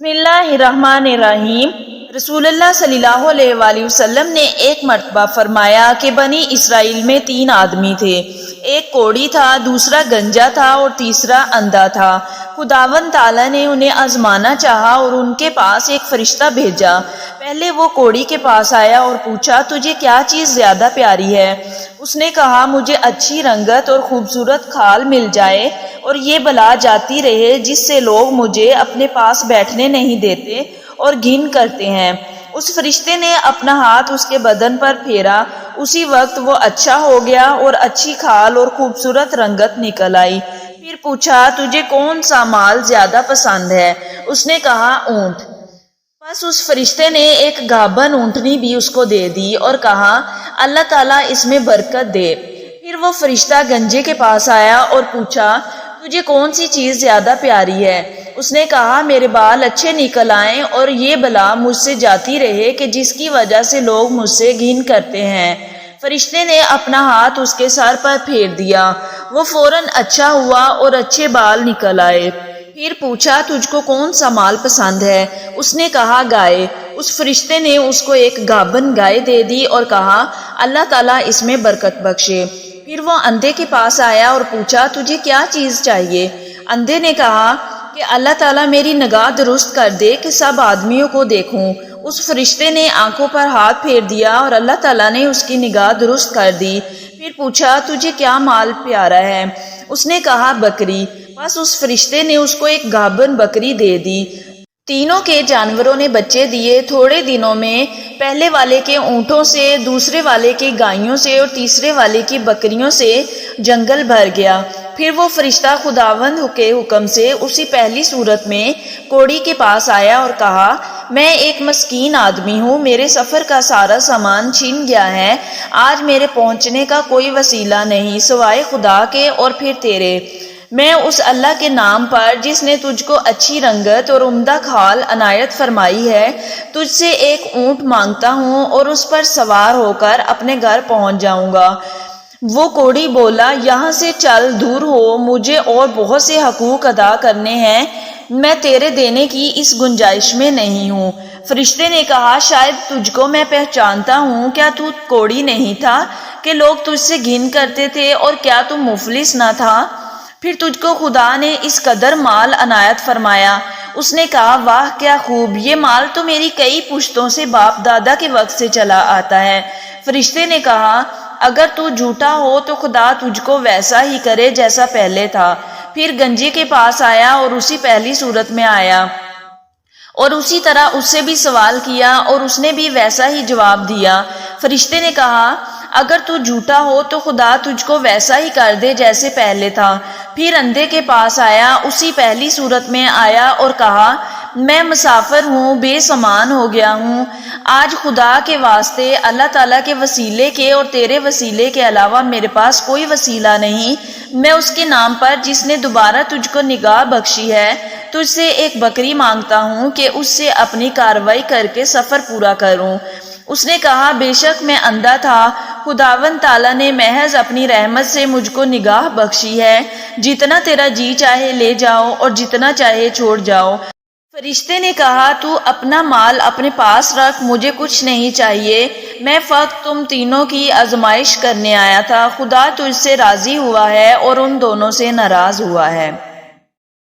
بسم اللہ الرحمن الرحیم۔ رسول اللہ صلی اللہ علیہ وآلہ وسلم نے ایک مرتبہ فرمایا کہ بنی اسرائیل میں 3 آدمی تھے، ایک کوڑی تھا، دوسرا گنجا تھا اور تیسرا اندھا تھا۔ خداوند تعالیٰ نے انہیں آزمانا چاہا اور ان کے پاس ایک فرشتہ بھیجا۔ پہلے وہ کوڑی کے پاس آیا اور پوچھا، تجھے کیا چیز زیادہ پیاری ہے؟ اس نے کہا، مجھے اچھی رنگت اور خوبصورت کھال مل جائے اور یہ بلا جاتی رہے جس سے لوگ مجھے اپنے پاس بیٹھنے نہیں دیتے اور گھن کرتے ہیں۔ اس فرشتے نے اپنا ہاتھ اس کے بدن پر پھیرا، اسی وقت وہ اچھا ہو گیا اور اچھی کھال اور خوبصورت رنگت نکل آئی۔ پھر پوچھا، تجھے کون سا مال زیادہ پسند ہے؟ اس نے کہا، اونٹ۔ بس اس فرشتے نے ایک گابن اونٹنی بھی اس کو دے دی اور کہا، اللہ تعالیٰ اس میں برکت دے۔ پھر وہ فرشتہ گنجے کے پاس آیا اور پوچھا، تجھے کون سی چیز زیادہ پیاری ہے؟ اس نے کہا، میرے بال اچھے نکل آئیں اور یہ بلا مجھ سے جاتی رہے کہ جس کی وجہ سے لوگ مجھ سے گھن کرتے ہیں۔ فرشتے نے اپنا ہاتھ اس کے سر پر پھیر دیا، وہ فوراً اچھا ہوا اور اچھے بال نکل آئے۔ پھر پوچھا، تجھ کو کون سا مال پسند ہے؟ اس نے کہا، گائے۔ اس فرشتے نے اس کو ایک گابن گائے دے دی اور کہا، اللہ تعالیٰ اس میں برکت بخشے۔ پھر وہ اندھے کے پاس آیا اور پوچھا، تجھے کیا چیز چاہیے؟ اندھے نے کہا کہ اللہ تعالیٰ میری نگاہ درست کر دے کہ سب آدمیوں کو دیکھوں۔ اس فرشتے نے آنکھوں پر ہاتھ پھیر دیا اور اللہ تعالیٰ نے اس کی نگاہ درست کر دی۔ پھر پوچھا، تجھے کیا مال پیارا ہے؟ اس نے کہا، بکری۔ بس اس فرشتے نے اس کو ایک گابن بکری دے دی۔ تینوں کے جانوروں نے بچے دیے۔ تھوڑے دنوں میں پہلے والے کے اونٹوں سے، دوسرے والے کے گائیوں سے اور تیسرے والے کی بکریوں سے جنگل بھر گیا۔ پھر وہ فرشتہ خداوند کے حکم سے اسی پہلی صورت میں کوڑی کے پاس آیا اور کہا، میں ایک مسکین آدمی ہوں، میرے سفر کا سارا سامان چھن گیا ہے، آج میرے پہنچنے کا کوئی وسیلہ نہیں سوائے خدا کے اور پھر تیرے۔ میں اس اللہ کے نام پر جس نے تجھ کو اچھی رنگت اور عمدہ کھال عنایت فرمائی ہے، تجھ سے ایک اونٹ مانگتا ہوں اور اس پر سوار ہو کر اپنے گھر پہنچ جاؤں گا۔ وہ کوڑی بولا، یہاں سے چل دور ہو، مجھے اور بہت سے حقوق ادا کرنے ہیں، میں تیرے دینے کی اس گنجائش میں نہیں ہوں۔ فرشتے نے کہا، شاید تجھ کو میں پہچانتا ہوں، کیا تو کوڑی نہیں تھا کہ لوگ تجھ سے گھن کرتے تھے، اور کیا تو مفلس نہ تھا؟ پھر تجھ کو خدا نے اس قدر مال عنایت فرمایا۔ اس نے کہا، واہ کیا خوب، یہ مال تو میری کئی پشتوں سے باپ دادا کے وقت سے چلا آتا ہے۔ فرشتے نے کہا، اگر تو جھوٹا ہو تو خدا تجھ کو ویسا ہی کرے جیسا پہلے تھا۔ پھر گنجے کے پاس آیا اور اسی پہلی صورت میں آیا اور اسی طرح اس سے بھی سوال کیا اور اس نے بھی ویسا ہی جواب دیا۔ فرشتے نے کہا، اگر تو جھوٹا ہو تو خدا تجھ کو ویسا ہی کر دے جیسے پہلے تھا۔ پھر اندھے کے پاس آیا، اسی پہلی صورت میں آیا اور کہا، میں مسافر ہوں، بے سامان ہو گیا ہوں، آج خدا کے واسطے اللہ تعالیٰ کے وسیلے کے اور تیرے وسیلے کے علاوہ میرے پاس کوئی وسیلہ نہیں۔ میں اس کے نام پر جس نے دوبارہ تجھ کو نگاہ بخشی ہے، تجھ سے ایک بکری مانگتا ہوں کہ اس سے اپنی کاروائی کر کے سفر پورا کروں۔ اس نے کہا، بے شک میں اندھا تھا، خداوند تعالیٰ نے محض اپنی رحمت سے مجھ کو نگاہ بخشی ہے، جتنا تیرا جی چاہے لے جاؤ اور جتنا چاہے چھوڑ جاؤ۔ فرشتے نے کہا، تو اپنا مال اپنے پاس رکھ، مجھے کچھ نہیں چاہیے، میں فقط تم تینوں کی آزمائش کرنے آیا تھا۔ خدا تجھ سے راضی ہوا ہے اور ان دونوں سے ناراض ہوا ہے۔